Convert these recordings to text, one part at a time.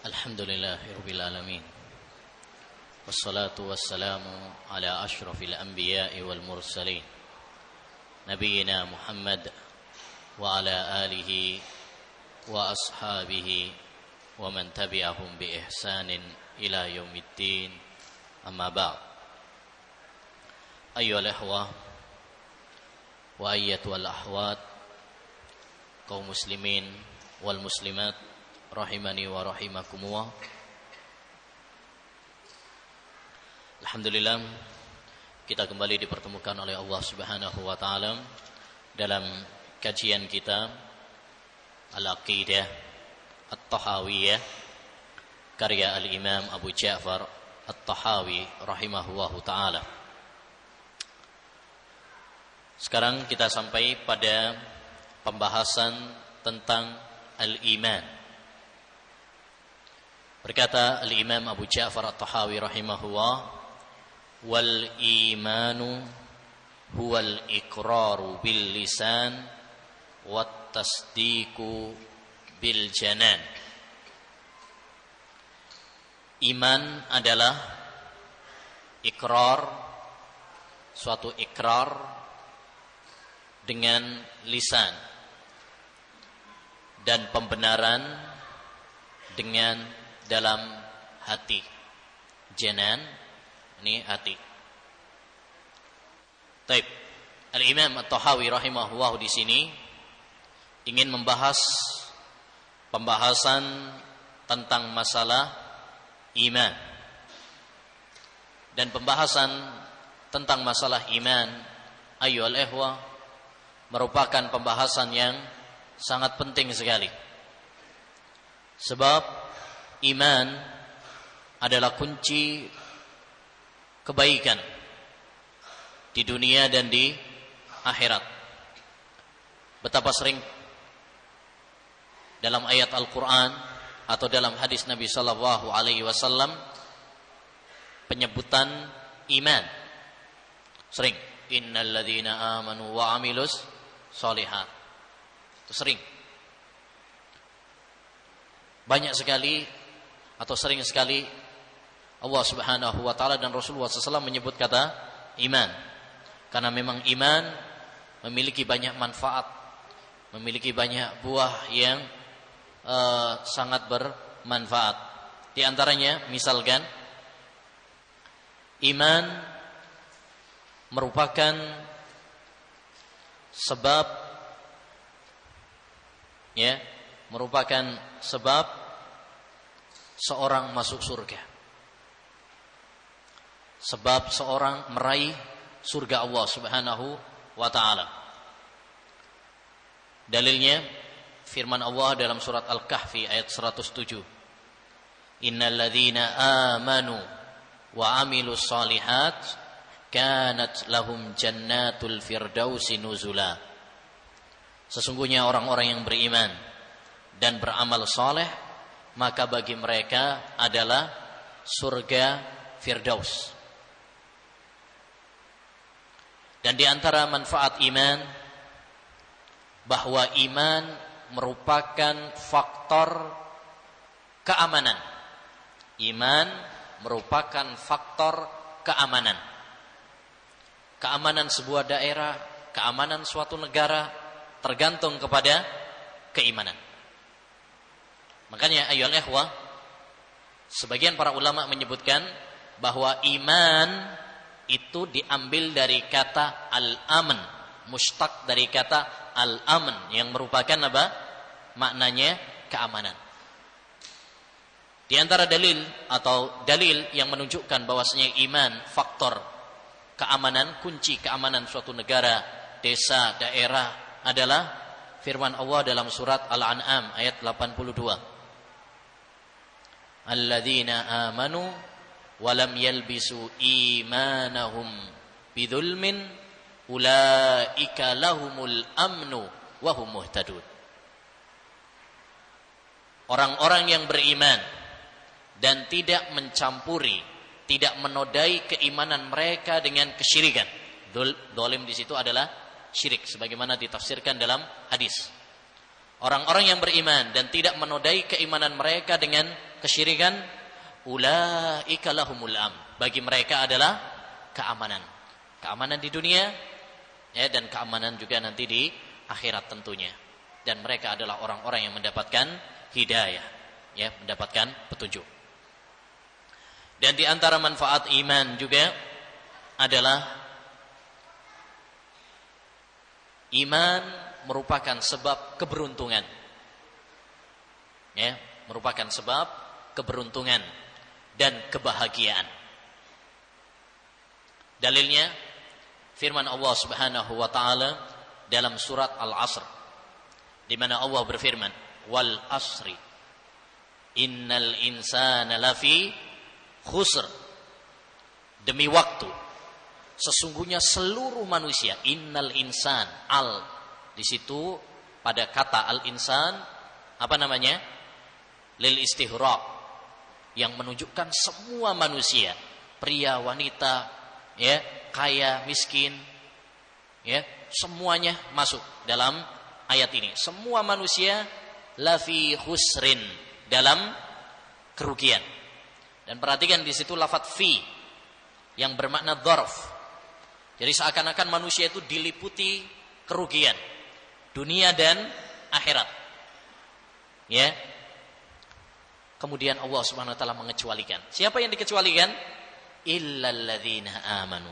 Alhamdulillahirabbil alamin. Wassalatu wassalamu ala asyrafil anbiya'i wal mursalin. Nabiyyina Muhammad wa ala alihi wa ashabihi wa man tabi'ahum bi ihsanin ila yaumiddin. Amma ba'd. Ayyuhal ikhwah wa ayyatuhal akhwat, kaum muslimin wal muslimat rahimani wa rahimakumullah. Alhamdulillah, kita kembali dipertemukan oleh Allah Subhanahu wa taala dalam kajian kita Al-Aqidah At-Tahawiyah karya Al-Imam Abu Ja'far At-Tahawi rahimahullahu taala. Sekarang kita sampai pada pembahasan tentang al-iman. Berkata Al-Imam Abu Ja'far At-Tahawi rahimahullah, wal imanu huwal iqraru bil lisan wat tasdiqu bil janan. Iman adalah ikrar, suatu ikrar dengan lisan, dan pembenaran dengan dalam hati. Janan ini hati. Taib. Al-Imam At-Tahawi rahimahullah di sini ingin membahas pembahasan tentang masalah iman. Dan pembahasan tentang masalah iman, ayyuhal ikhwah, merupakan pembahasan yang sangat penting sekali. Sebab iman adalah kunci kebaikan di dunia dan di akhirat. Betapa sering dalam ayat Al-Quran atau dalam hadis Nabi Sallallahu Alaihi Wasallam penyebutan iman. Sering, innal ladzina amanu wa amilus sholihat. Itu sering. Banyak sekali atau sering sekali Allah Subhanahu wa taala dan Rasulullah SAW menyebut kata iman. Karena memang iman memiliki banyak manfaat, memiliki banyak buah yang sangat bermanfaat. Di antaranya misalkan iman merupakan sebab merupakan sebab seorang masuk surga. Sebab seorang meraih surga Allah Subhanahu wa taala. Dalilnya firman Allah dalam surat Al-Kahfi ayat 107. Innal ladzina amanu wa amilus shalihat kanat lahum jannatul firdausi nuzula. Sesungguhnya orang-orang yang beriman dan beramal saleh, maka bagi mereka adalah surga Firdaus. Dan di antara manfaat iman, bahwa iman merupakan faktor keamanan. Iman merupakan faktor keamanan. Keamanan sebuah daerah, keamanan suatu negara tergantung kepada keimanan. Makanya ayyuhal ikhwah, sebagian para ulama menyebutkan bahwa iman itu diambil dari kata al-aman, mustaq dari kata al-aman yang merupakan apa? Maknanya keamanan. Di antara dalil atau dalil yang menunjukkan bahwasanya iman faktor keamanan, kunci keamanan suatu negara, desa, daerah adalah firman Allah dalam surat Al-An'am ayat 82. Alladzina amanu walam yalbisu imanahum bidzulmin ulaika lahumul amnu wa hum muhtadun. Orang-orang yang beriman dan tidak mencampuri, tidak menodai keimanan mereka dengan kesyirikan. Zalim di situ adalah syirik sebagaimana ditafsirkan dalam hadis. Orang-orang yang beriman dan tidak menodai keimanan mereka dengan kesyirikan, ulaika lahumul am. Bagi mereka adalah keamanan. Keamanan di dunia ya, dan keamanan juga nanti di akhirat tentunya. Dan mereka adalah orang-orang yang mendapatkan hidayah, ya, mendapatkan petunjuk. Dan di antara manfaat iman juga adalah iman merupakan sebab keberuntungan. Ya, merupakan sebab keberuntungan dan kebahagiaan. Dalilnya firman Allah Subhanahu wa taala dalam surat Al-Asr, di mana Allah berfirman, "Wal asri innal insana lafi khusr." Demi waktu, sesungguhnya seluruh manusia, innal insan, al di situ pada kata al-insan apa namanya? Lil istihrak, yang menunjukkan semua manusia, pria, wanita, ya, kaya, miskin, ya, semuanya masuk dalam ayat ini. Semua manusia lafi khusrin, dalam kerugian. Dan perhatikan di situ lafadz fi yang bermakna dzarf. Jadi seakan-akan manusia itu diliputi kerugian dunia dan akhirat. Ya. Kemudian Allah Subhanahu wa taala mengecualikan. Siapa yang dikecualikan? Illal ladzina amanu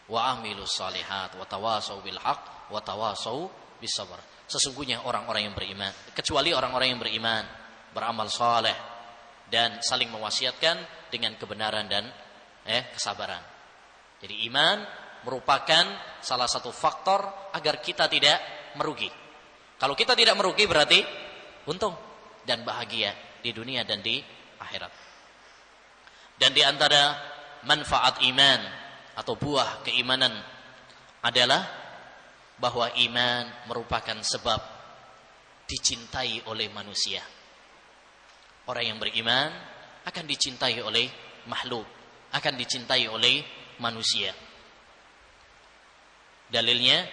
wa amilus shalihat wa tawasau bil haqq wa tawasau bis sabr. Sesungguhnya orang-orang yang beriman, kecuali orang-orang yang beriman, beramal saleh dan saling mewasiatkan dengan kebenaran dan kesabaran. Jadi iman merupakan salah satu faktor agar kita tidak merugi. Kalau kita tidak merugi berarti untung dan bahagia di dunia dan di akhirat. Dan di antara manfaat iman atau buah keimanan adalah bahwa iman merupakan sebab dicintai oleh manusia. Orang yang beriman akan dicintai oleh makhluk, akan dicintai oleh manusia. Dalilnya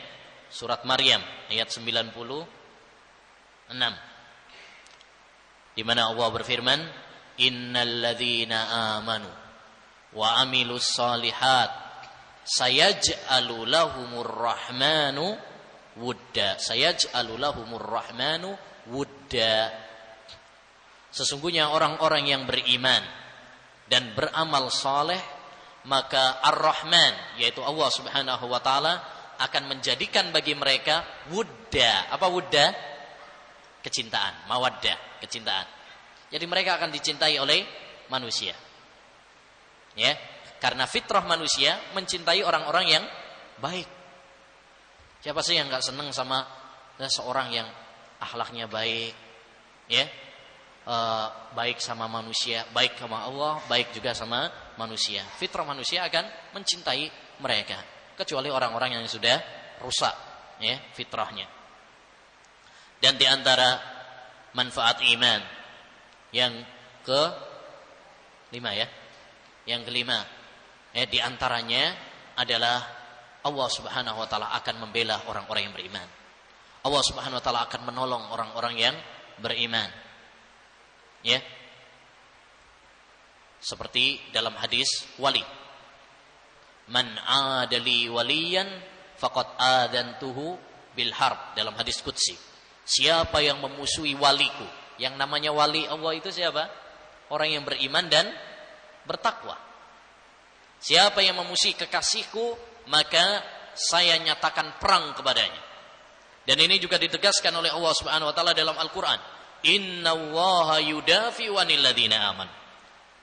surat Maryam ayat 96, di mana Allah berfirman, "Innal ladzina amanu wa amilus shalihat sayaj'alu lahumur rahmanu wudda." Sayaj'alu lahumur rahmanu wudda. Sesungguhnya orang-orang yang beriman dan beramal saleh, maka Ar-Rahman, yaitu Allah Subhanahu wa taala, akan menjadikan bagi mereka wudda. Apa wudda? Kecintaan, mawaddah, kecintaan. Jadi mereka akan dicintai oleh manusia. Ya, karena fitrah manusia mencintai orang-orang yang baik. Siapa sih yang enggak senang sama seorang yang akhlaknya baik, ya? Baik sama manusia, baik sama Allah, baik juga sama manusia. Fitrah manusia akan mencintai mereka, kecuali orang-orang yang sudah rusak, ya, fitrahnya. Dan di antara manfaat iman yang kelima, ya, yang kelima, di antaranya adalah Allah Subhanahu wa taala akan membela orang-orang yang beriman. Allah Subhanahu wa taala akan menolong orang-orang yang beriman. Ya. Seperti dalam hadis wali. Man adali waliyan faqad adantuhu bil harb, dalam hadis qudsi. Siapa yang memusuhi waliku? Yang namanya wali Allah itu siapa? Orang yang beriman dan bertakwa. Siapa yang memusuhi kekasihku, maka saya nyatakan perang kepadanya. Dan ini juga ditegaskan oleh Allah Subhanahu wa taala dalam Al-Qur'an. Innallaha yudafi'u 'anil ladzina amanu.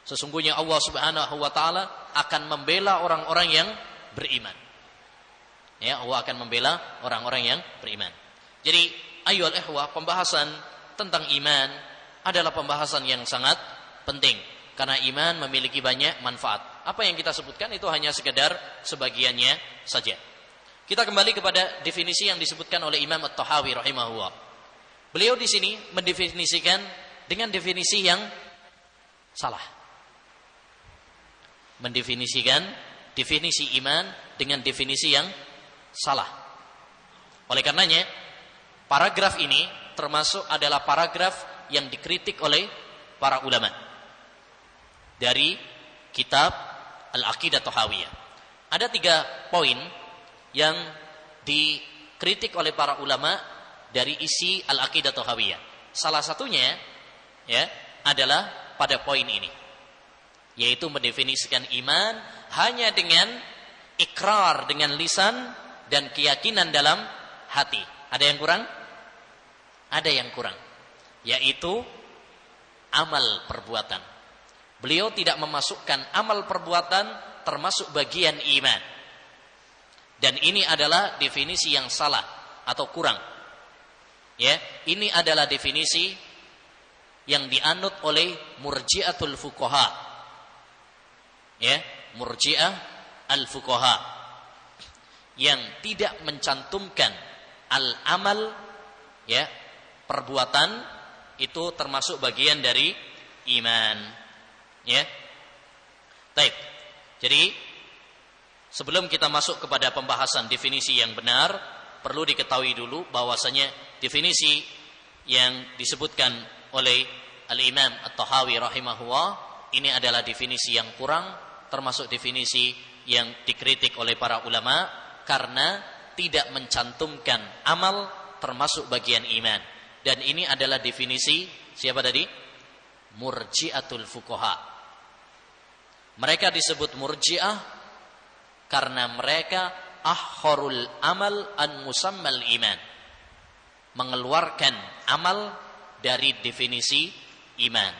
Sesungguhnya Allah Subhanahu wa taala akan membela orang-orang yang beriman. Ya, Allah akan membela orang-orang yang beriman. Jadi, ayyuhal ikhwah, pembahasan tentang iman adalah pembahasan yang sangat penting karena iman memiliki banyak manfaat. Apa yang kita sebutkan itu hanya sekedar sebagiannya saja. Kita kembali kepada definisi yang disebutkan oleh Imam At-Tahawi rahimahullah. Beliau di sini mendefinisikan dengan definisi yang salah. Mendefinisikan definisi iman dengan definisi yang salah. Oleh karenanya, paragraf ini termasuk adalah paragraf yang dikritik oleh para ulama. dari kitab Al-Aqidah Thahawiyah. Ada 3 poin yang dikritik oleh para ulama dari isi Al-Aqidah Thahawiyah. Salah satunya ya adalah pada poin ini, yaitu mendefinisikan iman hanya dengan ikrar dengan lisan dan keyakinan dalam hati. Ada yang kurang? Ada yang kurang, yaitu amal perbuatan. Beliau tidak memasukkan amal perbuatan termasuk bagian iman. Dan ini adalah definisi yang salah atau kurang. Ya, ini adalah definisi yang dianut oleh Murji'atul Fuqaha. Ya, Murji'ah al-Fuqaha yang tidak mencantumkan al-amal, ya, perbuatan itu termasuk bagian dari iman. Ya. Baik. Jadi sebelum kita masuk kepada pembahasan definisi yang benar, perlu diketahui dulu bahwasanya definisi yang disebutkan oleh Al-Imam At-Tahawi rahimahullah ini adalah definisi yang kurang, termasuk definisi yang dikritik oleh para ulama karena tidak mencantumkan amal termasuk bagian iman. Dan ini adalah definisi siapa tadi? Murji'atul Fuqaha. Mereka disebut Murji'ah karena mereka akhorul amal an musammal iman, mengeluarkan amal dari definisi iman.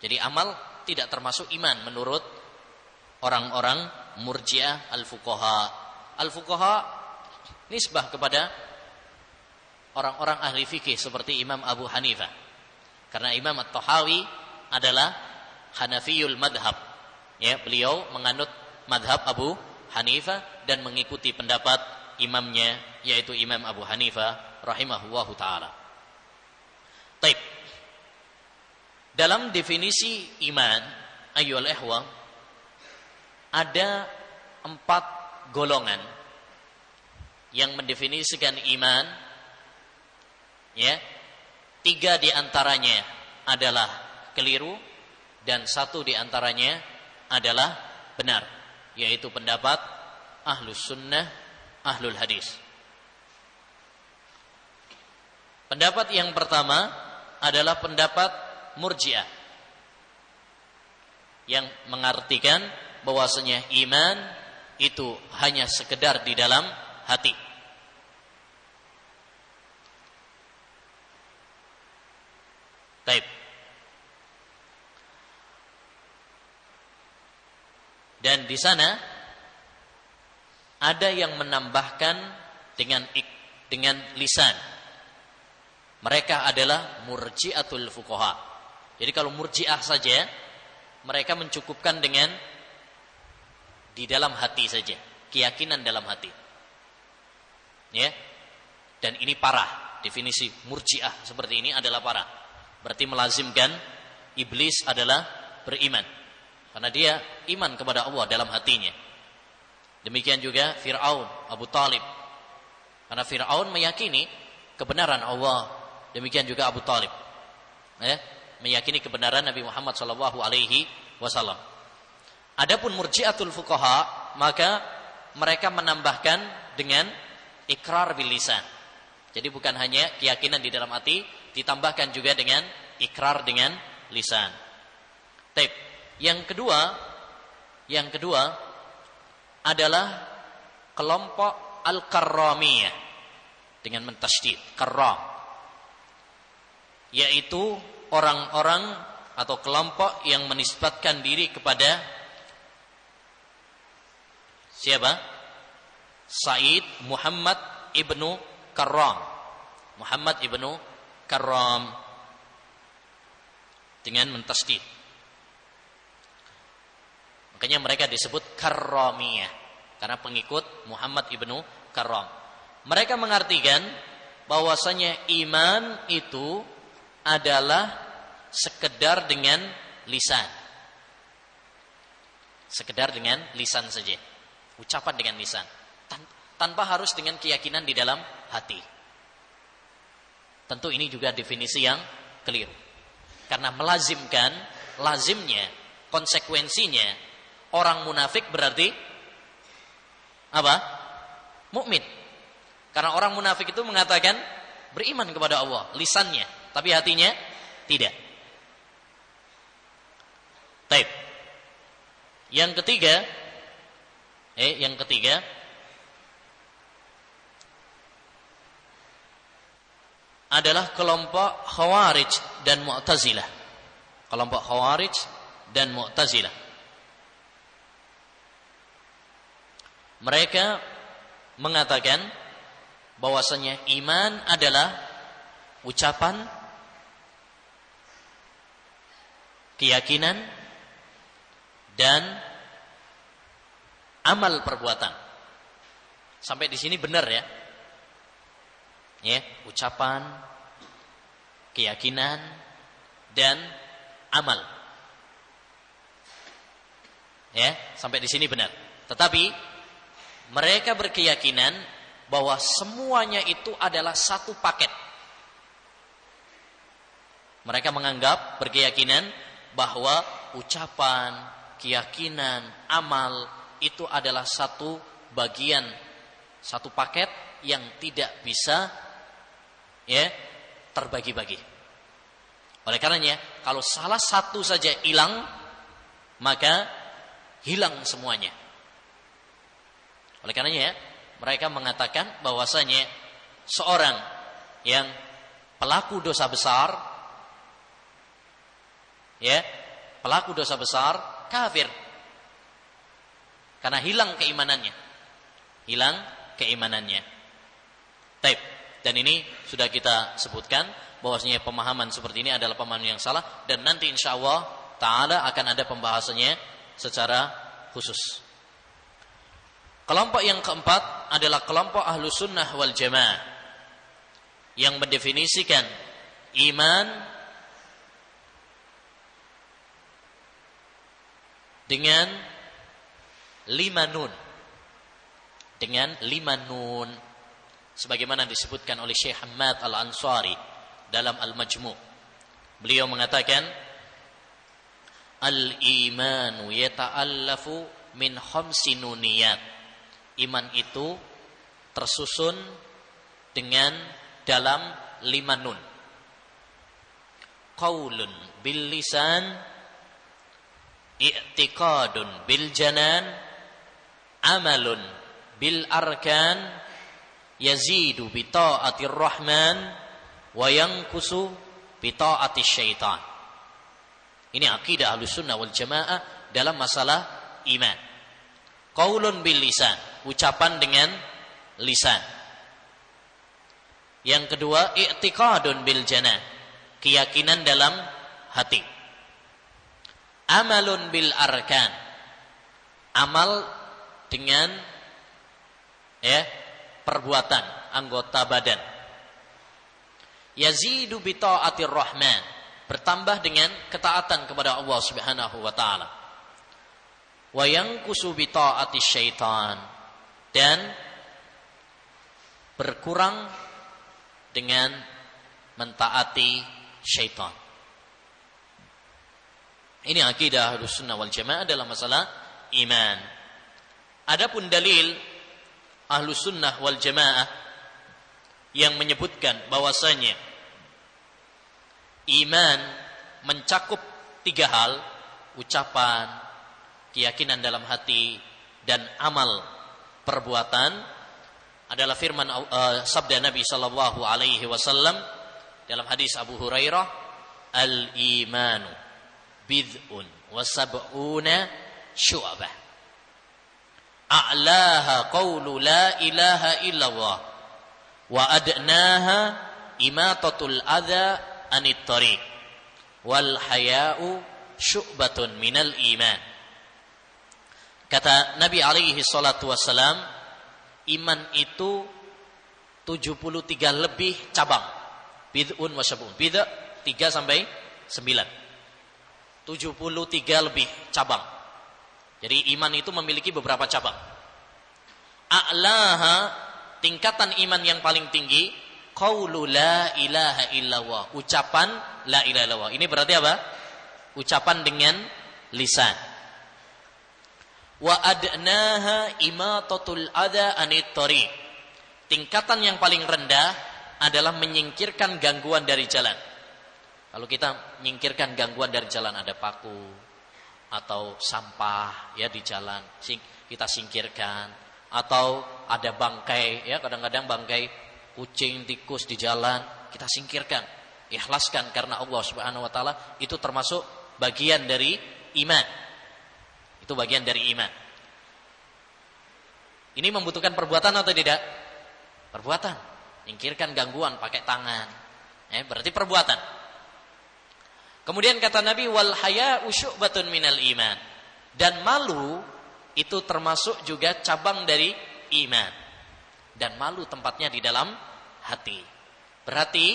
Jadi amal tidak termasuk iman menurut orang-orang Murji'ah al-Fuqaha. Al-Fuqaha nisbah kepada orang-orang ahli fikih seperti Imam Abu Hanifah. Karena Imam At-Tahawi adalah Hanafiyul madhab. Ya, beliau menganut madhab Abu Hanifah dan mengikuti pendapat imamnya, yaitu Imam Abu Hanifah rahimahullahu ta'ala. Taib. Dalam definisi iman, ayyuhal ikhwah, ada 4 golongan yang mendefinisikan iman. Ya, 3 diantaranya adalah keliru dan 1 diantaranya adalah benar, yaitu pendapat ahlus sunnah, ahlul hadis. Pendapat yang pertama adalah pendapat Murji'ah yang mengartikan bahwasanya iman itu hanya sekedar di dalam hati. Baik. Dan di sana ada yang menambahkan dengan lisan. Mereka adalah Murji'atul Fuqaha. Jadi kalau Murji'ah saja, mereka mencukupkan dengan di dalam hati saja, keyakinan dalam hati. Ya. Dan ini parah. Definisi Murji'ah seperti ini adalah parah. Berarti melazimkan iblis adalah beriman, karena dia iman kepada Allah dalam hatinya. Demikian juga Fir'aun, Abu Talib, karena Fir'aun meyakini kebenaran Allah. Demikian juga Abu Talib, ya, meyakini kebenaran Nabi Muhammad SAW. Adapun Murji'atul Fuqaha, maka mereka menambahkan dengan ikrar bil lisan. Jadi bukan hanya keyakinan di dalam hati, ditambahkan juga dengan ikrar dengan lisan. Taib. Yang kedua adalah kelompok Al-Karramiyah dengan mentasydid, karram, yaitu orang-orang atau kelompok yang menisbatkan diri kepada siapa? Said Muhammad ibnu Karram. Muhammad ibnu Karram dengan mentasydid. Makanya mereka disebut Karramiyah karena pengikut Muhammad ibnu Karram. Mereka mengartikan bahwasanya iman itu adalah sekedar dengan lisan. Sekedar dengan lisan saja. Ucapan dengan lisan. Tanpa harus dengan keyakinan di dalam hati. Tentu ini juga definisi yang keliru. Karena melazimnya konsekuensinya orang munafik berarti apa? Mukmin. Karena orang munafik itu mengatakan beriman kepada Allah lisannya, tapi hatinya tidak. Baik. Yang ketiga adalah kelompok Khawarij dan Mu'tazilah. Kelompok Khawarij dan Mu'tazilah. Mereka mengatakan bahwasanya iman adalah ucapan, keyakinan, dan amal perbuatan. Sampai di sini benar ya? Ya, ucapan, keyakinan, dan amal. Ya, sampai di sini benar. Tetapi mereka berkeyakinan bahwa semuanya itu adalah satu paket. Mereka menganggap berkeyakinan bahwa ucapan, keyakinan, amal itu adalah satu bagian, satu paket yang tidak bisa terbagi-bagi. Oleh karenanya, kalau salah satu saja hilang, maka hilang semuanya. Oleh karenanya, mereka mengatakan bahwasanya seorang yang pelaku dosa besar, pelaku dosa besar kafir, karena hilang keimanannya. Taib. Dan ini sudah kita sebutkan bahwasanya pemahaman seperti ini adalah pemahaman yang salah, dan nanti insyaallah taala akan ada pembahasannya secara khusus. Kelompok yang keempat adalah kelompok Ahlus Sunnah wal Jamaah yang mendefinisikan iman dengan 5 nun. Dengan 5 nun, sebagaimana disebutkan oleh Syekh Hamad Al-Ansari dalam Al-Majmu'. Beliau mengatakan, al-imanu yata'allafu min 5 nuniyat. Iman itu tersusun dengan dalam 5 nun. Qaulun bil lisan, i'tiqadun bil janan, amalun bil arkan, yazidu bi ta'atir rahman, wa yanqusu bi ta'atis syaitan. Ini akidah Ahlus Sunnah wal Jamaah dalam masalah iman. Qaulun bil lisan, ucapan dengan lisan. Yang kedua, i'tiqadun bil janan, keyakinan dalam hati. Amalun bil arkan, amal dengan perbuatan anggota badan. Yazidu bi ta'atir rahman, bertambah dengan ketaatan kepada Allah Subhanahu wa taala. Wa yanqusu bi ta'atis syaitan, dan berkurang dengan mentaati syaitan. Ini akidah Ahlus Sunnah wal Jamaah dalam masalah iman. Adapun dalil Ahlus Sunnah wal Jamaah yang menyebutkan bahwasanya iman mencakup 3 hal, ucapan, keyakinan dalam hati, dan amal perbuatan, adalah firman sabda Nabi sallallahu alaihi wasallam dalam hadis Abu Hurairah, al-imanu bid'un wa sab'una syu'bah, a'laha qawlu la ilaha illallah, wa adnaha imatatul adha anit tariq, wal haya'u syu'batun minal iman. Kata Nabi alaihi salatu wassalam, iman itu 73 lebih cabang. Bid'un wa sab'un. Bid' 3 sampai 9. 73 lebih cabang. Jadi iman itu memiliki beberapa cabang. A'laha, tingkatan iman yang paling tinggi, qaulu la ilaha illallah, ucapan la ilaha illallah. Ini berarti apa? Ucapan dengan lisan. Wa adnaha imatatul adza anit thariq. Tingkatan yang paling rendah adalah menyingkirkan gangguan dari jalan. Kalau kita menyingkirkan gangguan dari jalan, ada paku atau sampah ya di jalan, kita singkirkan, atau ada bangkai ya, kadang-kadang bangkai kucing, tikus di jalan, kita singkirkan, ikhlaskan karena Allah Subhanahu wa taala, itu termasuk bagian dari iman. Itu bagian dari iman. Ini membutuhkan perbuatan atau tidak? Perbuatan. Singkirkan gangguan pakai tangan. Berarti perbuatan. Kemudian kata Nabi, wal haya'u syu'batun minal iman. Dan malu itu termasuk juga cabang dari iman. Dan malu tempatnya di dalam hati. Berarti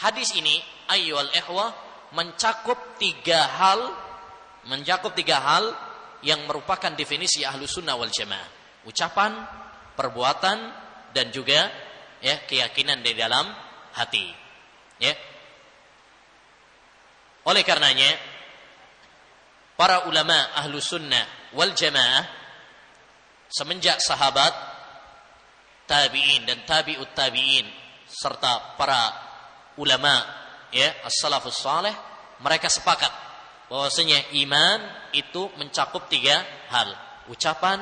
hadis ini ayyuhal ikhwah mencakup tiga hal yang merupakan definisi Ahlus Sunnah wal Jamaah. Ucapan, perbuatan, dan juga ya keyakinan di dalam hati. Ya. Oleh karenanya para ulama Ahlus Sunnah wal Jamaah semenjak sahabat, tabi'in dan tabi'ut tabi'in serta para ulama ya as-salafus saleh, mereka sepakat bahwasanya iman itu mencakup tiga hal. Ucapan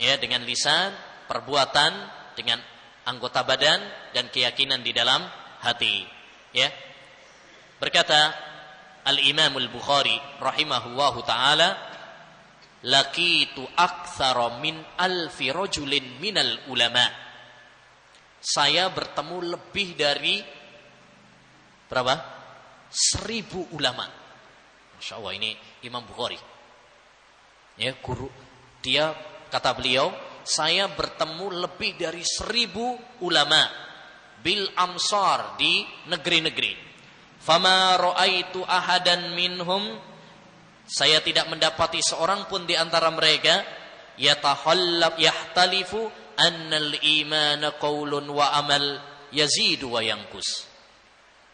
ya dengan lisan, perbuatan dengan anggota badan, dan keyakinan di dalam hati. Ya. Berkata Al-Imam Al-Bukhari rahimahullahu taala, laqitu aktsara min alfi rajulin minal ulama. Saya bertemu lebih dari berapa? 1000 ulama. Masya Allah, ini Imam Bukhari. Ya, guru. Dia, kata beliau, saya bertemu lebih dari 1000 ulama bil amsar, di negeri-negeri. Fama ra'aitu ahadan minhum, saya tidak mendapati seorang pun di antara mereka yahtalifu annal imana qaulun wa amal yazidu wa yanqus.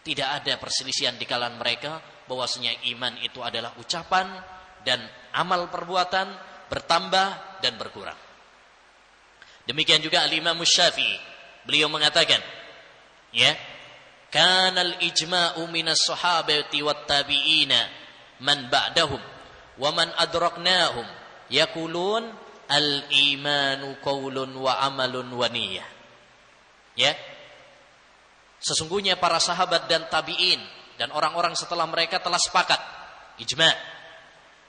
Tidak ada perselisihan di kalangan mereka bahwasanya iman itu adalah ucapan dan amal perbuatan, bertambah dan berkurang. Demikian juga Al-Imam Syafi'i, beliau mengatakan, ya, kanal ijma'u minas sahabati wat tabi'ina man ba'dahum wa man adraknahum yaqulun al-imanu qaulun wa amalun wa niyyah. Ya. Sesungguhnya para sahabat dan tabi'in dan orang-orang setelah mereka telah sepakat, ijma'.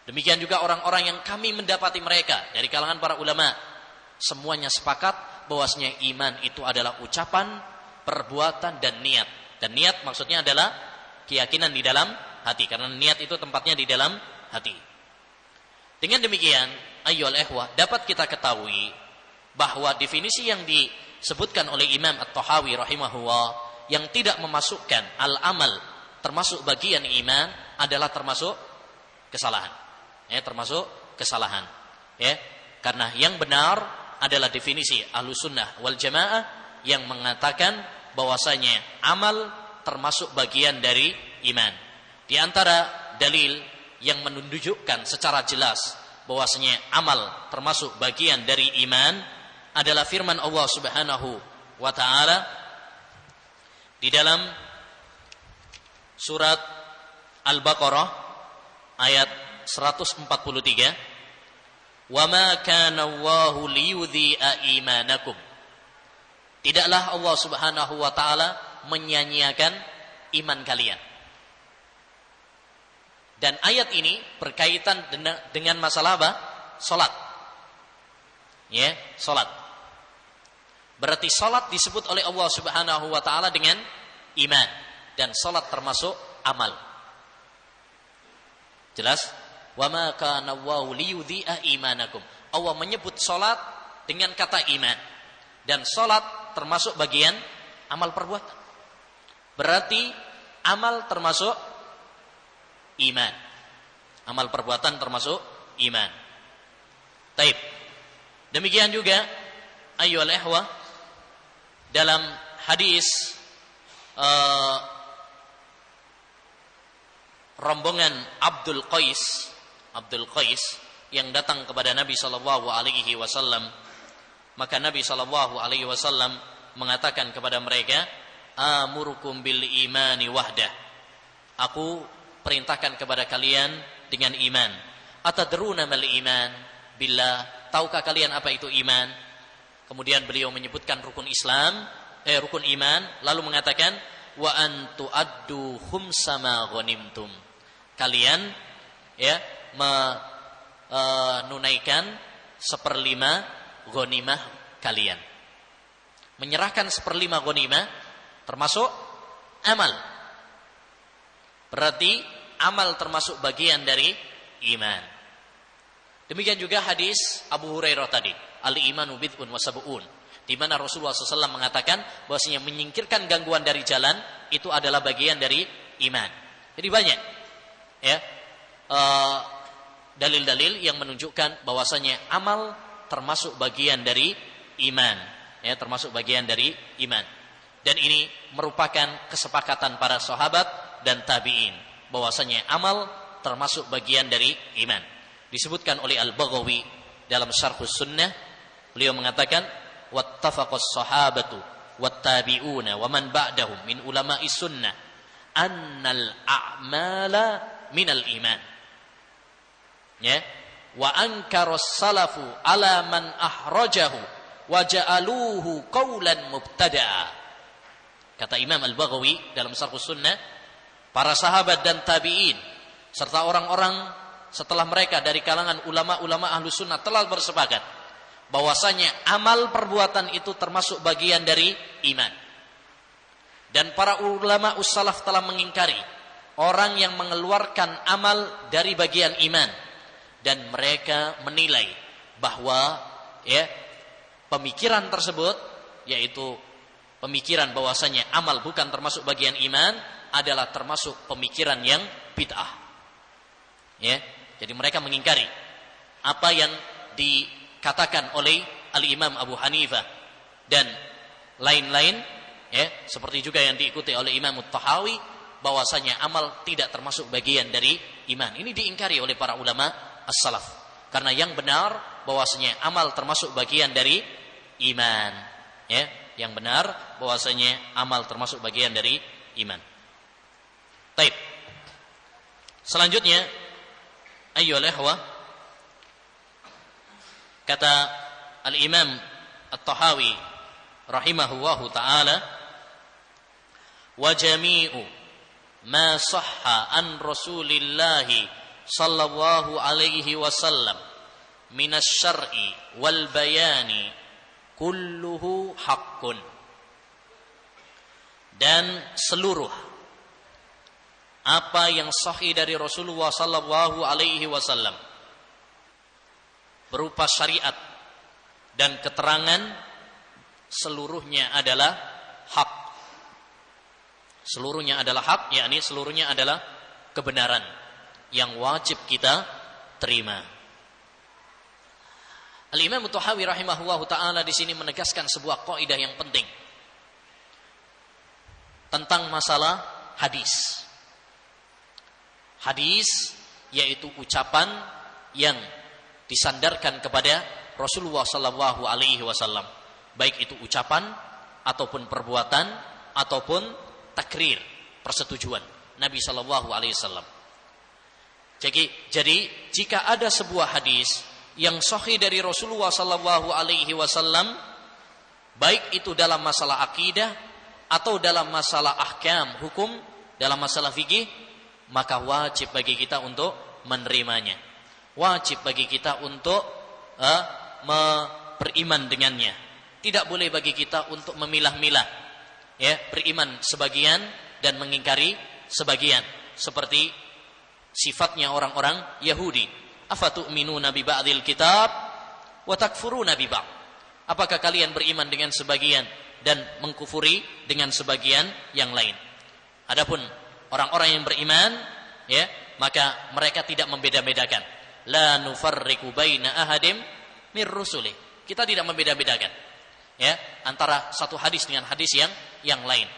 Demikian juga orang-orang yang kami mendapati mereka dari kalangan para ulama, semuanya sepakat bahwasanya iman itu adalah ucapan, perbuatan, dan niat. Dan niat maksudnya adalah keyakinan di dalam hati, karena niat itu tempatnya di dalam hati. Dengan demikian, ayyuhal ikhwah, dapat kita ketahui bahwa definisi yang disebutkan oleh Imam At-Tahawi rahimahullah, yang tidak memasukkan al-amal termasuk bagian iman, adalah termasuk kesalahan. Ya, termasuk kesalahan. Ya, karena yang benar adalah definisi Ahlus Sunnah wal Jamaah yang mengatakan bahwasanya amal termasuk bagian dari iman. Di antara dalil yang menunjukkan secara jelas bahwasanya amal termasuk bagian dari iman adalah firman Allah Subhanahu wa taala di dalam surat Al-Baqarah ayat 143, "Wa ma kana Allahu liyudhi'a imanakum." Tidaklah Allah Subhanahu wa taala menyanyiakan iman kalian. Dan ayat ini berkaitan dengan masalah apa? Salat. Ya, salat. Berarti salat disebut oleh Allah Subhanahu wa taala dengan iman, dan salat termasuk amal. Jelas? Wa ma kana Allahu liyudhi'a imanakum. Allah menyebut salat dengan kata iman, dan salat termasuk bagian amal perbuatan. Berarti amal termasuk iman. Amal perbuatan termasuk iman. Taib. Demikian juga ayyuhal ikhwah, dalam hadis rombongan Abdul Qais Abdul Qais yang datang kepada Nabi sallallahu alaihi wasallam, maka Nabi sallallahu alaihi wasallam mengatakan kepada mereka, amurukum bil imani wahdah. Aku perintahkan kepada kalian dengan iman. Atadruna mal iman? Billah, tahukah kalian apa itu iman? Kemudian beliau menyebutkan rukun iman, lalu mengatakan wa antu addu khumsa ma ghanimtum. Kalian menunaikan 1/5 ghanimah kalian. Menyerahkan 1/5 ghanimah termasuk amal. Berarti amal termasuk bagian dari iman. Demikian juga hadis Abu Hurairah tadi, al-imanu bid'un wa sab'un, di mana Rasulullah SAW mengatakan bahwasanya menyingkirkan gangguan dari jalan itu adalah bagian dari iman. Jadi banyak dalil-dalil yang menunjukkan bahwasanya amal termasuk bagian dari iman, termasuk bagian dari iman. Dan ini merupakan kesepakatan para sahabat dan tabi'in bahwasanya amal termasuk bagian dari iman. Disebutkan oleh Al-Baghawi dalam Syarhus Sunnah, beliau mengatakan wattafaqas sahabatu wattabi'una wa man ba'dahum min ulama'is sunnah annal a'mala minal iman. Wa ankaras salafu ala man ahrajahu wa ja'aluhu qawlan mubtada'a. Kata Imam Al-Baghawi dalam Syarhus Sunnah, para sahabat dan tabi'in serta orang-orang setelah mereka dari kalangan ulama-ulama ahlu sunnah telah bersepakat bahwasanya amal perbuatan itu termasuk bagian dari iman. Dan para ulama ussalaf telah mengingkari orang yang mengeluarkan amal dari bagian iman, dan mereka menilai bahwa pemikiran tersebut, yaitu pemikiran bahwasanya amal bukan termasuk bagian iman, adalah termasuk pemikiran yang bid'ah. Jadi mereka mengingkari apa yang dikatakan oleh Al-Imam Abu Hanifah dan lain-lain, seperti juga yang diikuti oleh Imam At-Tahawi, bahwasanya amal tidak termasuk bagian dari iman. Ini diingkari oleh para ulama as-salaf, karena yang benar bahwasanya amal termasuk bagian dari iman. Yang benar bahwasanya amal termasuk bagian dari iman. Baik. Selanjutnya, ayyuhal ikhwah, kata Al-Imam At-Tahawi rahimahullahu ta'ala, wa jami'u ma sahha an Rasulillahi sallallahu alaihi wasallam minas syar'i wal bayani kulluhu haqqun. Dan seluruh apa yang sahih dari Rasulullah sallallahu alaihi wasallam berupa syariat dan keterangan, seluruhnya adalah hak. Seluruhnya adalah hak, yakni seluruhnya adalah kebenaran yang wajib kita terima. Al-Imam At-Tahawi rahimahullahu taala di sini menegaskan sebuah kaidah yang penting tentang masalah hadis. Hadis yaitu ucapan yang disandarkan kepada Rasulullah sallallahu alaihi wasallam, baik itu ucapan ataupun perbuatan ataupun takrir, persetujuan Nabi sallallahu alaihi wasallam. Jadi jika ada sebuah hadis yang sahih dari Rasulullah sallallahu alaihi wasallam, baik itu dalam masalah akidah atau dalam masalah ahkam hukum, dalam masalah fikih, maka wajib bagi kita untuk menerimanya. Wajib bagi kita untuk beriman dengannya. Tidak boleh bagi kita untuk memilah-milah, beriman sebagian dan mengingkari sebagian, seperti sifatnya orang-orang Yahudi. Afatu'minuna bi ba'dil kitab wa takfuruna bi ba'd. Apakah kalian beriman dengan sebagian dan mengkufuri dengan sebagian yang lain? Adapun orang-orang yang beriman, maka mereka tidak membeda-bedakan. La nufarriqu baina ahadim mir rusuli. Kita tidak membeda-bedakan antara satu hadis dengan hadis yang lain.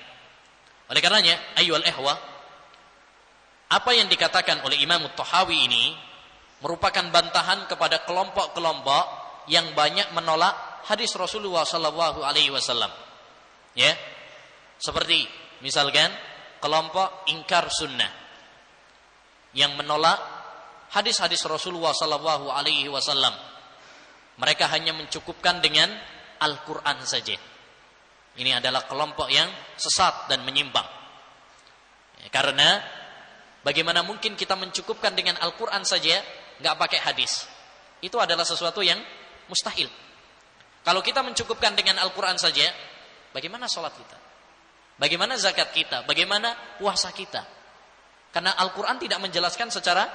Oleh karenanya, ayyuhal ikhwah, apa yang dikatakan oleh Imam At-Tahawi ini merupakan bantahan kepada kelompok-kelompok yang banyak menolak hadis Rasulullah sallallahu alaihi wasallam. Ya. Seperti misalkan kelompok ingkar sunnah yang menolak hadis-hadis Rasulullah sallallahu alaihi wasallam. Mereka hanya mencukupkan dengan Al-Qur'an saja. Ini adalah kelompok yang sesat dan menyimpang. Ya, karena bagaimana mungkin kita mencukupkan dengan Al-Qur'an saja, enggak pakai hadis? Itu adalah sesuatu yang mustahil. Kalau kita mencukupkan dengan Al-Qur'an saja, bagaimana sholat kita? Bagaimana zakat kita? Bagaimana puasa kita? Karena Al-Qur'an tidak menjelaskan secara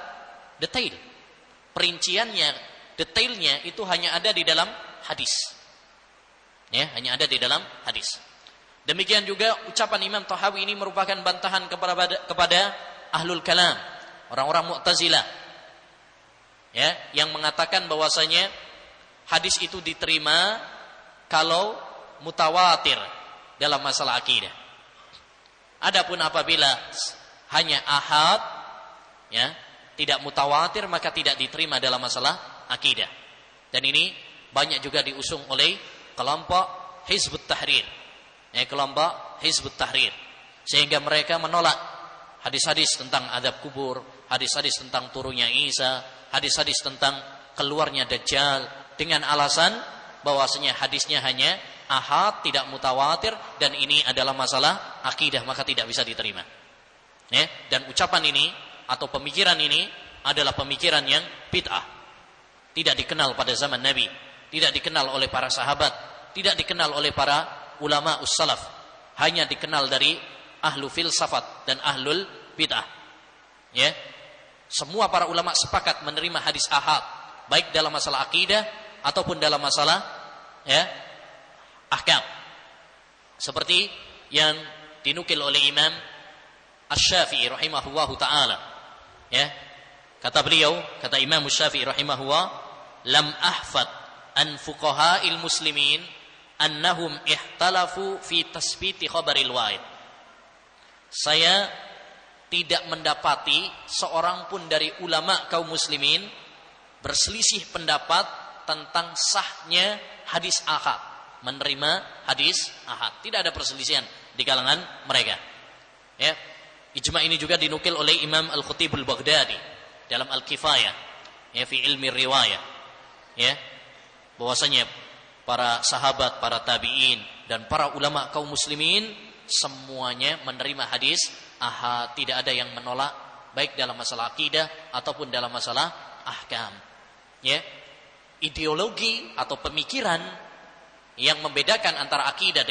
detail. Perinciannya, detailnya itu hanya ada di dalam hadis. Ya, hanya ada di dalam hadis. Demikian juga ucapan Imam Tahawi ini merupakan bantahan kepada ahlul kalam, orang-orang Mu'tazilah. Ya, yang mengatakan bahwasanya hadis itu diterima kalau mutawatir dalam masalah akidah. Adapun apabila hanya ahad, ya, tidak mutawatir, maka tidak diterima dalam masalah akidah. Dan ini banyak juga diusung oleh kelompok Hizbut Tahrir. Ya, kelompok Hizbut Tahrir. Sehingga mereka menolak hadis-hadis tentang azab kubur, hadis-hadis tentang turunnya Isa, hadis-hadis tentang keluarnya Dajjal, dengan alasan bahwasanya hadisnya hanya ahad, tidak mutawatir, dan ini adalah masalah akidah, maka tidak bisa diterima. Ya, dan ucapan ini atau pemikiran ini adalah pemikiran yang bid'ah. Tidak dikenal pada zaman Nabi, tidak dikenal oleh para sahabat, tidak dikenal oleh para ulama ussalaf, hanya dikenal dari ahlu filsafat dan ahlul bid'ah. Ya, semua para ulama sepakat menerima hadis ahad, baik dalam masalah akidah ataupun dalam masalah, ya, ahkam. Seperti yang dinukil oleh Imam Asy-Syafi'i rahimahullahu taala. Ya, kata beliau, kata Imam Asy-Syafi'i rahimahullah, lam ahfad an fuqaha'il muslimin annahum ihtalafu fi tasbiti khabaril wahid. Saya tidak mendapati seorang pun dari ulama kaum muslimin berselisih pendapat tentang sahnya hadis ahad, menerima hadis ahad. Tidak ada perselisihan di kalangan mereka. Ya, ijma ini juga dinukil oleh Imam Al-Khatib Al-Baghdadi dalam Al-Kifayah, ya, fi ilmi riwayah. Ya, bahwasanya para sahabat, para tabi'in dan para ulama kaum muslimin semuanya menerima hadis ahad, tidak ada yang menolak baik dalam masalah akidah ataupun dalam masalah ahkam. Ya, ideologi atau pemikiran yang membedakan antara akidah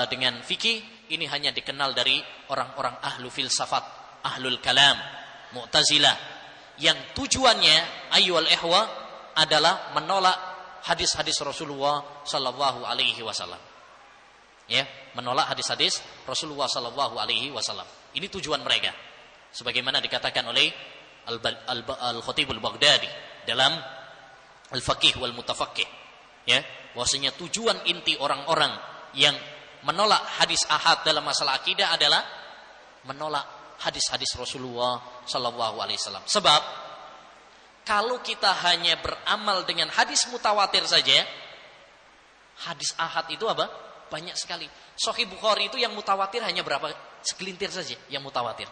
dengan fikih ini hanya dikenal dari orang-orang ahlu filsafat, ahlul kalam, Mu'tazilah, yang tujuannya ayyuhal ikhwa adalah menolak hadis-hadis Rasulullah sallallahu alaihi wasallam. Ya, menolak hadis-hadis Rasulullah sallallahu alaihi wasallam. Ini tujuan mereka. Sebagaimana dikatakan oleh Al-Khatib Al-Baghdadi dalam Al-Faqih wal Mutafaqih. Ya, bahwasanya tujuan inti orang-orang yang menolak hadis ahad dalam masalah akidah adalah menolak hadis-hadis Rasulullah sallallahu alaihi wasallam. Sebab kalau kita hanya beramal dengan hadis mutawatir saja, hadis ahad itu apa? Banyak sekali. Sahih Bukhari itu yang mutawatir hanya berapa? Segelintir saja yang mutawatir.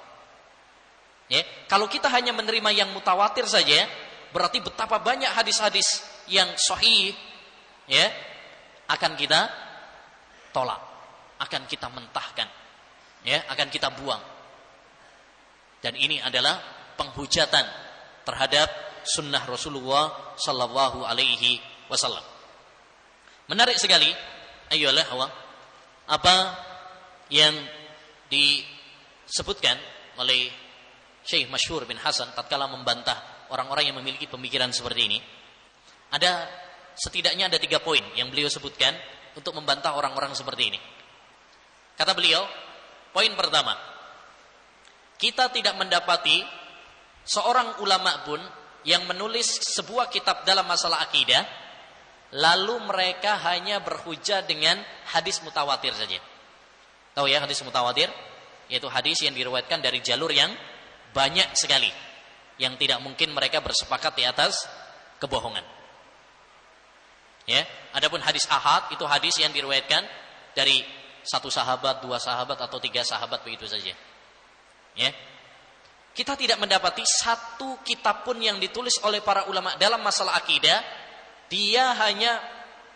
Ya, kalau kita hanya menerima yang mutawatir saja, berarti betapa banyak hadis-hadis yang sahih, ya, akan kita tolak, akan kita mentahkan, ya, akan kita buang. Dan ini adalah penghujatan terhadap sunnah Rasulullah sallallahu alaihi wasallam. Menarik sekali, ayolah hawa, apa yang disebutkan oleh Syekh Masyhur bin Hasan tatkala membantah orang-orang yang memiliki pemikiran seperti ini. Ada setidaknya ada 3 poin yang beliau sebutkan untuk membantah orang-orang seperti ini. Kata beliau, poin pertama, kita tidak mendapati seorang ulama pun yang menulis sebuah kitab dalam masalah akidah, lalu mereka hanya berhujjah dengan hadis mutawatir saja. Tahu ya hadis mutawatir? Yaitu hadis yang diriwayatkan dari jalur yang banyak sekali. yang tidak mungkin mereka bersepakat di atas kebohongan. Ya, adapun hadis ahad itu hadis yang diriwayatkan dari satu sahabat, dua sahabat atau tiga sahabat begitu saja. Ya. Kita tidak mendapati satu kitab pun yang ditulis oleh para ulama dalam masalah akidah, dia hanya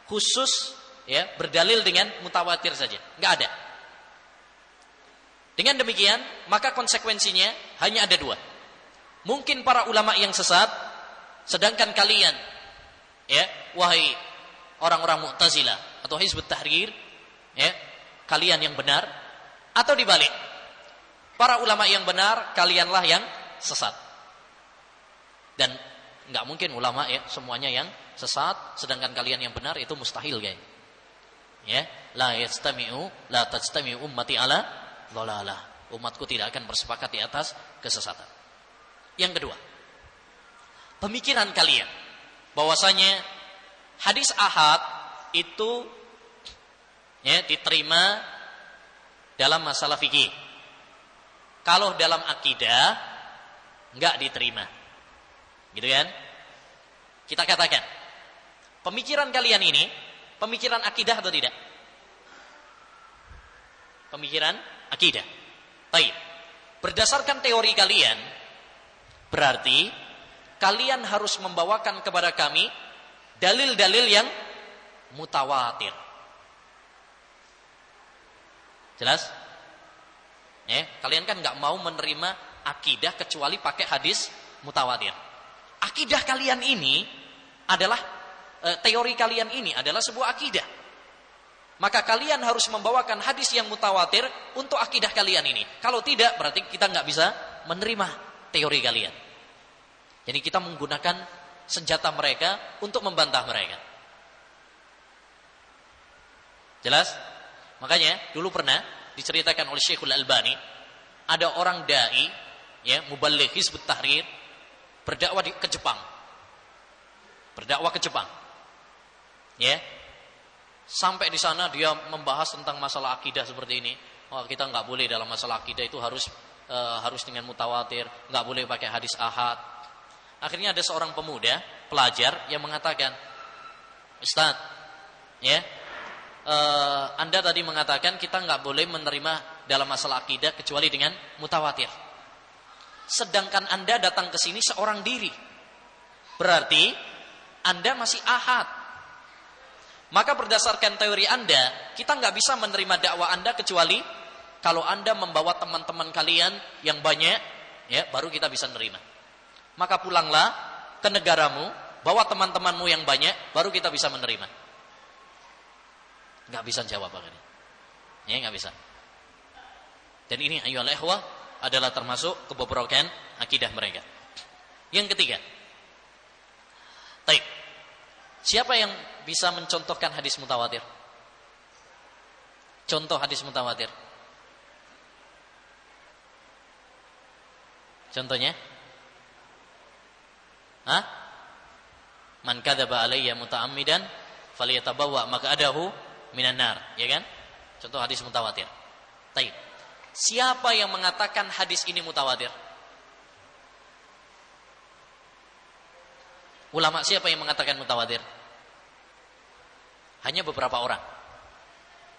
khusus ya berdalil dengan mutawatir saja, nggak ada. Dengan demikian, maka konsekuensinya hanya ada dua. Mungkin para ulama yang sesat, sedangkan kalian, ya, wahai orang-orang Mu'tazilah atau Hizbut Tahrir, ya, kalian yang benar, atau dibalik, para ulama yang benar, kalianlah yang sesat. Dan nggak mungkin ulama ya semuanya yang sesat, sedangkan kalian yang benar, itu mustahil, guys. Ya, la tajtami'u ummati ala dhalalah. Umatku tidak akan bersepakat di atas kesesatan. Yang kedua, pemikiran kalian bahwasanya hadis ahad itu ya diterima dalam masalah fikih. Kalau dalam akidah enggak diterima. Gitu kan? Kita katakan, pemikiran kalian ini pemikiran akidah atau tidak? Pemikiran akidah. Baik. Berdasarkan teori kalian, berarti kalian harus membawakan kepada kami dalil-dalil yang mutawatir. Jelas? Ya, kalian kan nggak mau menerima akidah kecuali pakai hadis mutawatir. Akidah kalian ini adalah teori kalian ini adalah sebuah akidah. Maka kalian harus membawakan hadis yang mutawatir untuk akidah kalian ini. Kalau tidak, berarti kita nggak bisa menerima teori kalian. Jadi kita menggunakan senjata mereka untuk membantah mereka. Jelas? Makanya dulu pernah diceritakan oleh Syekhul Albani, ada orang dai, ya, muballigh Hizbut Tahrir, berdakwah ke Jepang. Berdakwah ke Jepang. Ya. Sampai di sana dia membahas tentang masalah akidah seperti ini. Oh, kita nggak boleh dalam masalah akidah itu harus dengan mutawatir, nggak boleh pakai hadis ahad. Akhirnya ada seorang pemuda, pelajar yang mengatakan, Ustaz, ya, Anda tadi mengatakan kita nggak boleh menerima dalam masalah akidah kecuali dengan mutawatir. Sedangkan Anda datang ke sini seorang diri, berarti Anda masih ahad. Maka berdasarkan teori Anda, kita nggak bisa menerima dakwah Anda kecuali kalau Anda membawa teman-teman kalian yang banyak, ya, baru kita bisa menerima. Maka pulanglah ke negaramu, bawa teman-temanmu yang banyak, baru kita bisa menerima. Nggak bisa jawab begini, ya nggak bisa. Dan ini ayyuhal ikhwah adalah termasuk kebobrokan akidah mereka. Yang ketiga, baik. Siapa yang bisa mencontohkan hadis mutawatir? Contoh hadis mutawatir. Contohnya? Hah? Man kadzaba alayya muta'ammidan falyatabawwa maq'adahu minan nar, ya kan? Contoh hadis mutawatir. Baik. Siapa yang mengatakan hadis ini mutawatir? Ulama siapa yang mengatakan mutawatir? Hanya beberapa orang.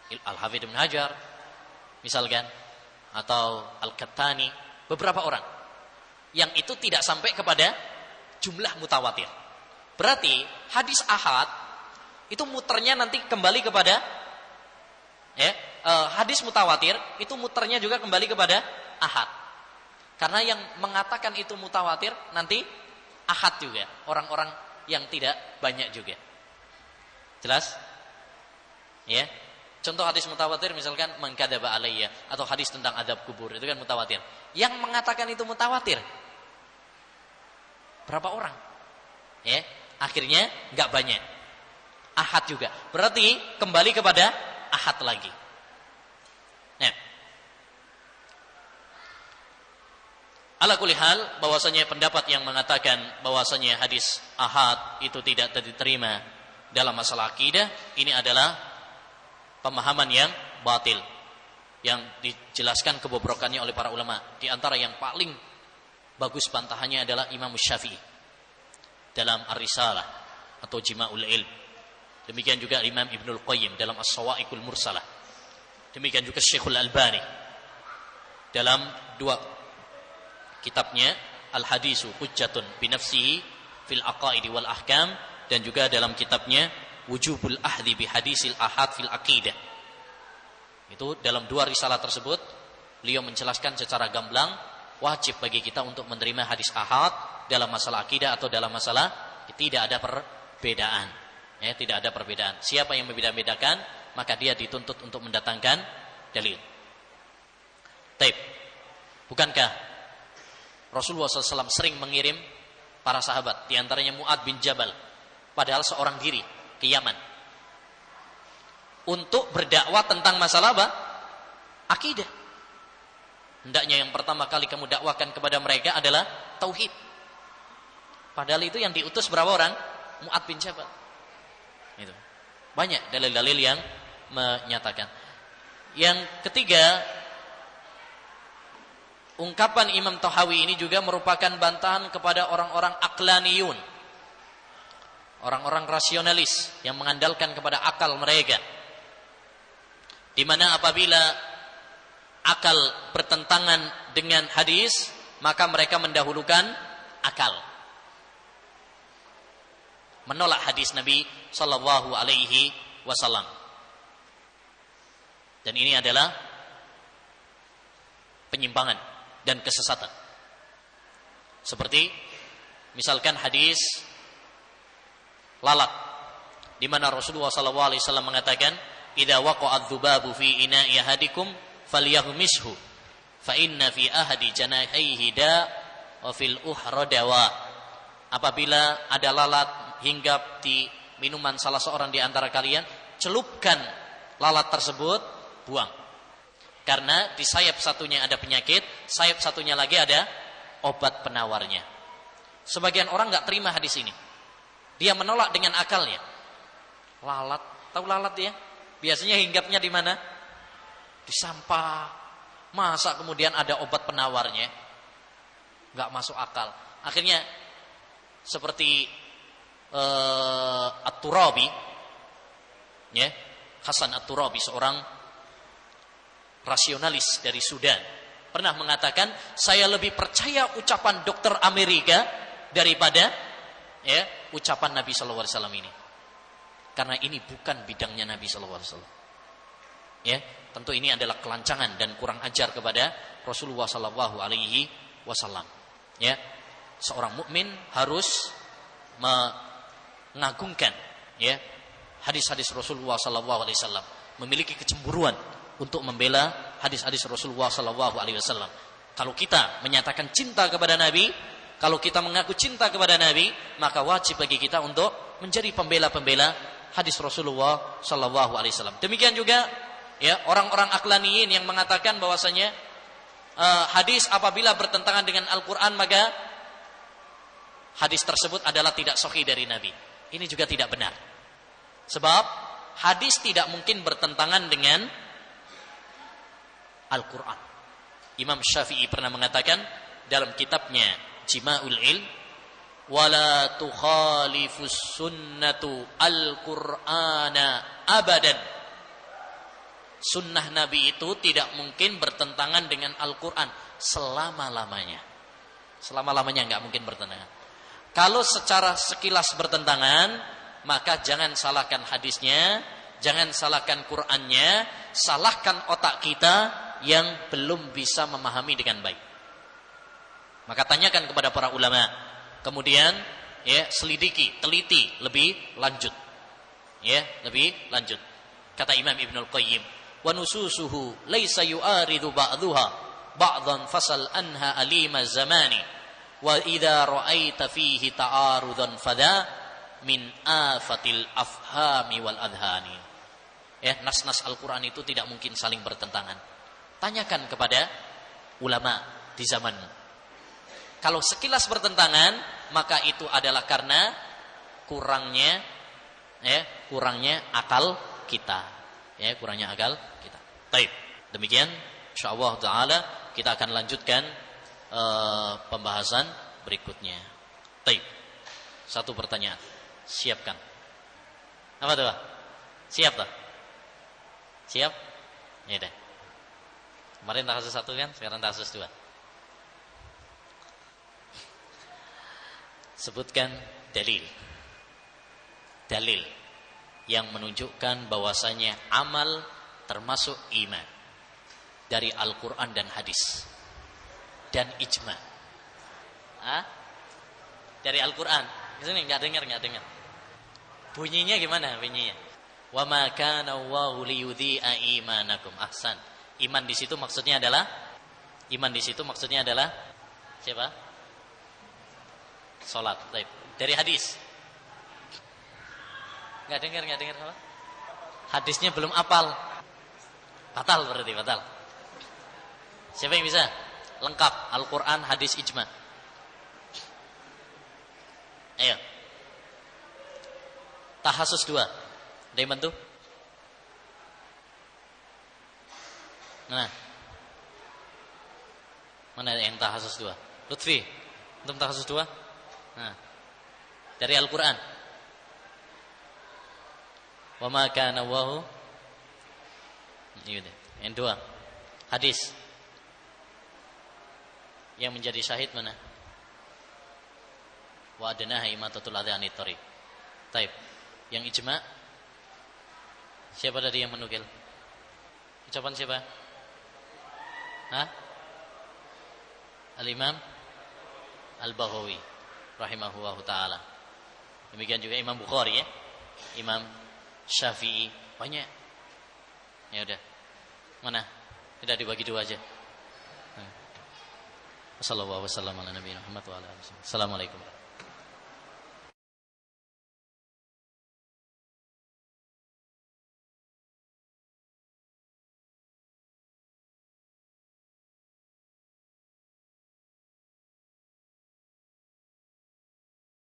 Al-Hafidz Ibnu Hajar misalkan, atau Al-Qattani, beberapa orang. Yang itu tidak sampai kepada jumlah mutawatir. Berarti hadis ahad itu muternya nanti kembali kepada, ya, hadis mutawatir itu muternya juga kembali kepada ahad. Karena yang mengatakan itu mutawatir nanti ahad juga, orang-orang yang tidak banyak juga. Jelas? Ya. Contoh hadis mutawatir misalkan man kadzaba alayya, atau hadis tentang adab kubur, itu kan mutawatir. Yang mengatakan itu mutawatir berapa orang? Ya, akhirnya enggak banyak. Ahad juga. Berarti kembali kepada ahad lagi. Nah, ala kulli hal, bahwasanya pendapat yang mengatakan bahwasanya hadis ahad itu tidak diterima dalam masalah akidah, ini adalah pemahaman yang batil, yang dijelaskan kebobrokannya oleh para ulama. Di antara yang paling bagus bantahannya adalah Imam Syafi'i dalam Ar-Risalah atau Jima'ul Ilm. Demikian juga Imam Ibnul Qayyim dalam As-Sawa'iqul Mursalah. Demikian juga Syekhul Albani dalam dua kitabnya Al-Hadisu Hujjatun binafsihi fil Aqaidi wal Ahkam, dan juga dalam kitabnya Wujubul Ahdi bi Hadisil Ahad fil Aqidah. Itu dalam dua risalah tersebut beliau menjelaskan secara gamblang wajib bagi kita untuk menerima hadis ahad dalam masalah akidah atau dalam masalah tidak ada perbedaan. Ya, tidak ada perbedaan. Siapa yang membeda-bedakan, maka dia dituntut untuk mendatangkan dalil. Taib. Bukankah Rasulullah SAW sering mengirim para sahabat, diantaranya Mu'ad bin Jabal, padahal seorang diri, ke Yaman, untuk berdakwah tentang masalah apa? Akidah. Hendaknya yang pertama kali kamu dakwakan kepada mereka adalah tauhid. Padahal itu yang diutus berapa orang? Mu'ad bin Jabal. Itu. Banyak dalil-dalil yang menyatakan. Yang ketiga, ungkapan Imam Tahawi ini juga merupakan bantahan kepada orang-orang aqlaniyun, orang-orang rasionalis yang mengandalkan kepada akal mereka, di mana apabila akal bertentangan dengan hadis, maka mereka mendahulukan akal, menolak hadis Nabi sallallahu alaihi wasallam. Dan ini adalah penyimpangan dan kesesatan. Seperti misalkan hadis lalat, di mana Rasulullah sallallahu alaihi wasallam mengatakan, "Idza waqa'a adz-dzubabu fi ina'i ahadikum falyaghmishu fa inna fi ahadi janahihi da wa fil ukhra dawa." Apabila ada lalat hinggap di minuman salah seorang di antara kalian, celupkan lalat tersebut, buang. Karena di sayap satunya ada penyakit, sayap satunya lagi ada obat penawarnya. Sebagian orang enggak terima hadis ini. Dia menolak dengan akalnya. Lalat, tahu lalat ya? Biasanya hinggapnya di mana? Di sampah. Masa kemudian ada obat penawarnya? Enggak masuk akal. Akhirnya seperti At-Turabi, ya, Hasan At-Turabi, seorang rasionalis dari Sudan, pernah mengatakan, saya lebih percaya ucapan dokter Amerika daripada ucapan Nabi sallallahu alaihi wasallam ini. Karena ini bukan bidangnya Nabi sallallahu alaihi wasallam. Ya, tentu ini adalah kelancangan dan kurang ajar kepada Rasulullah sallallahu alaihi wasallam. Ya, seorang mukmin harus mengagungkan hadis-hadis Rasulullah sallallahu alaihi wasallam, memiliki kecemburuan untuk membela hadis-hadis Rasulullah sallallahu alaihi wasallam. Kalau kita menyatakan cinta kepada Nabi, kalau kita mengaku cinta kepada Nabi, maka wajib bagi kita untuk menjadi pembela-pembela hadis Rasulullah sallallahu alaihi wasallam. Demikian juga orang-orang aqlaniyin yang mengatakan bahwasanya hadis apabila bertentangan dengan Al-Qur'an, maka hadis tersebut adalah tidak sahih dari Nabi. Ini juga tidak benar. Sebab hadis tidak mungkin bertentangan dengan Al-Quran. Imam Syafi'i pernah mengatakan dalam kitabnya Jima'ul Ilm, wala tukhalifus sunnatu al-Qur'ana abadan. Sunnah Nabi itu tidak mungkin bertentangan dengan Al-Quran selama-lamanya. Selama-lamanya enggak mungkin bertentangan. Kalau secara sekilas bertentangan, maka jangan salahkan hadisnya, jangan salahkan Qur'annya, salahkan otak kita yang belum bisa memahami dengan baik. Maka tanyakan kepada para ulama, kemudian selidiki, teliti lebih lanjut. Lebih lanjut. Kata Imam Ibnul Qayyim, wa nususuhu laisa yu'aridu ba'dhuha ba'dhan fasal anha alima zamani wa idza ra'aita fihi ta'arudan fadha min afatil afhami wal adhani. Nas-nas Al-Quran itu tidak mungkin saling bertentangan. Tanyakan kepada ulama di zamanmu. Kalau sekilas bertentangan, maka itu adalah karena kurangnya akal kita. Kurangnya akal kita. Baik. Demikian insyaallah taala kita akan lanjutkan pembahasan berikutnya. Baik. Satu pertanyaan. Siapkan. Apa tuh? Siap tuh? Siap? Ya deh. Kemarin takhasus 1 kan, sekarang takhasus 2. Sebutkan dalil yang menunjukkan bahwasanya amal termasuk iman dari Al-Quran dan hadis dan ijma. Dari Al-Quran. Kesini nggak dengar. Bunyinya gimana bunyinya? Wa ma kana Allahu liyudhi'a imanakum. Ahsan. Iman di situ maksudnya adalah siapa? Salat. Baik. Dari hadis. Enggak dengar apa? Hadisnya belum apal. Batal berarti. Siapa yang bisa? Lengkap Al-Qur'an, hadis, ijma. Ayo. Tahasus 2. Ada yang bantu? Mana yang tahasus 2? Lutfi, untuk tahasus 2? Nah. Dari Al-Qur'an. Wa ma kana Allahu. Yang 2. Hadis. Yang menjadi syahid mana? Wa adnaha imatatul adzi anit thariq. Taib. Yang ijma. Siapa tadi yang menukil? Ucapan siapa? Al-Imam Al-Baghawi rahimahullahu taala. Demikian juga Imam Bukhari ya. Imam Syafi'i, banyak. Ya udah. Mana? Kita dibagi 2 aja. Wassallallahu wasallam ala nabiyina Muhammad wa ala alihi wasallam. Assalamualaikum.